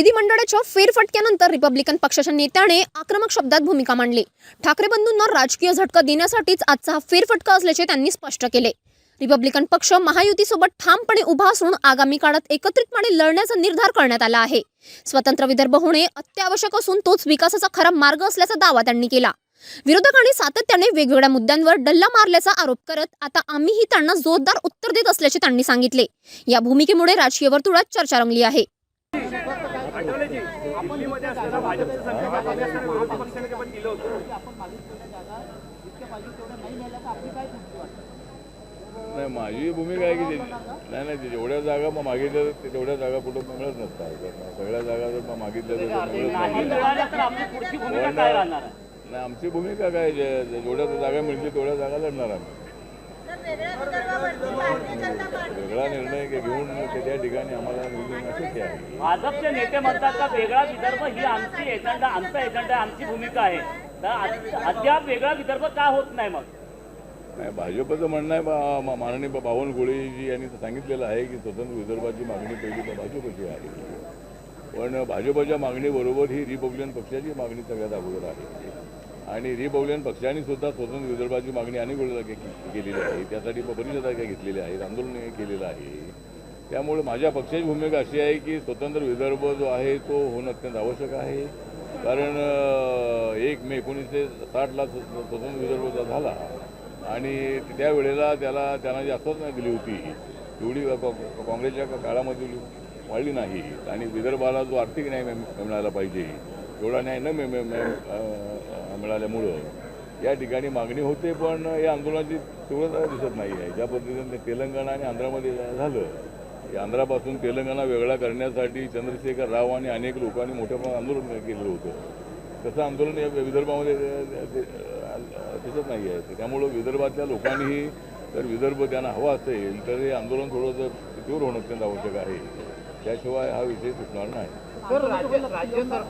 विधिमंडळाच्या फेरफटक्यानंतर रिपब्लिकन पक्षाच्या नेत्याने आक्रमक शब्दात भूमिका मांडली। ठाकरे बंधूंना राजकीय झटका देण्यासाठीच आजचा हा फेरफटका असल्याचे त्यांनी स्पष्ट केले। रिपब्लिकन पक्ष महायुतीसोबत ठामपणे उभा असून आगामी काळात एकत्रितपणे लढण्याचा निर्धार करण्यात आला आहे। स्वतंत्र विदर्भ होणे अत्यावश्यक असून तोच विकासाचा खरा मार्ग असल्याचा दावा त्यांनी केला। विरोधकांनी सातत्याने वेगवेगळ्या मुद्द्यांवर डल्ला मारल्याचा आरोप करत आता आम्हीही त्यांना जोरदार उत्तर देत असल्याचे त्यांनी सांगितले। या भूमिकेमुळे राजकीय वर्तुळात चर्चा रंगली आहे। नाही, माझी भूमिका आहे की नाही जेवढ्या जागा मग मागितल्या तेवढ्या जागा कुठं मिळत नसतात। सगळ्या जागा जर मागितल्या नाही, आमची भूमिका काय, जेवढ्या जागा मिळतील तेवढ्या जागा लढणार आम्ही। वेगळा निर्णय घेऊन त्या ठिकाणी आम्हाला शक्य आहे। भाजपचे नेते म्हणतात का वेगळा विदर्भ ही आमची एजंडा, आमचा एजंडा, आमची भूमिका आहे, तर अद्याप वेगळा विदर्भ का होत नाही? मग नाही, भाजपचं म्हणणं आहे, माननीय बावनकुळेजी यांनी सांगितलेलं आहे की स्वतंत्र विदर्भाची मागणी पहिली तर भाजपची आहे, पण भाजपच्या मागणीबरोबर ही रिपब्लिकन पक्षाची मागणी सगळ्यात अगोदर आहे। आणि रिपब्लिकन पक्षाने सुद्धा स्वतंत्र विदर्भाची मागणी अनेक वेळेला केलेली आहे, त्यासाठी परिषदा काय घेतलेल्या आहेत, आंदोलन केलेलं आहे। त्यामुळे माझ्या पक्षाची भूमिका अशी आहे की स्वतंत्र विदर्भ जो आहे तो होणं अत्यंत आवश्यक आहे, कारण 1 मे 1960ला स्वतंत्र विदर्भ झाला आणि त्यावेळेला त्यांना जी आश्वासनं दिली होती तेवढी काँग्रेसच्या काळामध्ये वाढली नाही आणि विदर्भाला जो आर्थिक न्याय मिळाला पाहिजे तेवढा न्याय न मिळाल्यामुळं या ठिकाणी मागणी होते, पण या आंदोलनाची तीव्रता दिसत नाही आहे। ज्या पद्धतीने तेलंगणा आणि आंध्रामध्ये झालं, या आंध्रापासून तेलंगणा वेगळा करण्यासाठी चंद्रशेखर राव आणि अनेक लोकांनी मोठ्या प्रमाणात आंदोलन केलेलं होतं, तसं आंदोलन या विदर्भामध्ये दिसत नाही आहे। त्यामुळं विदर्भातल्या लोकांनीही जर विदर्भ त्यांना हवा असेल तर हे आंदोलन थोडंसं तीव्र होणं अत्यंत आवश्यक आहे, त्याशिवाय हा विषय सुटणार नाही।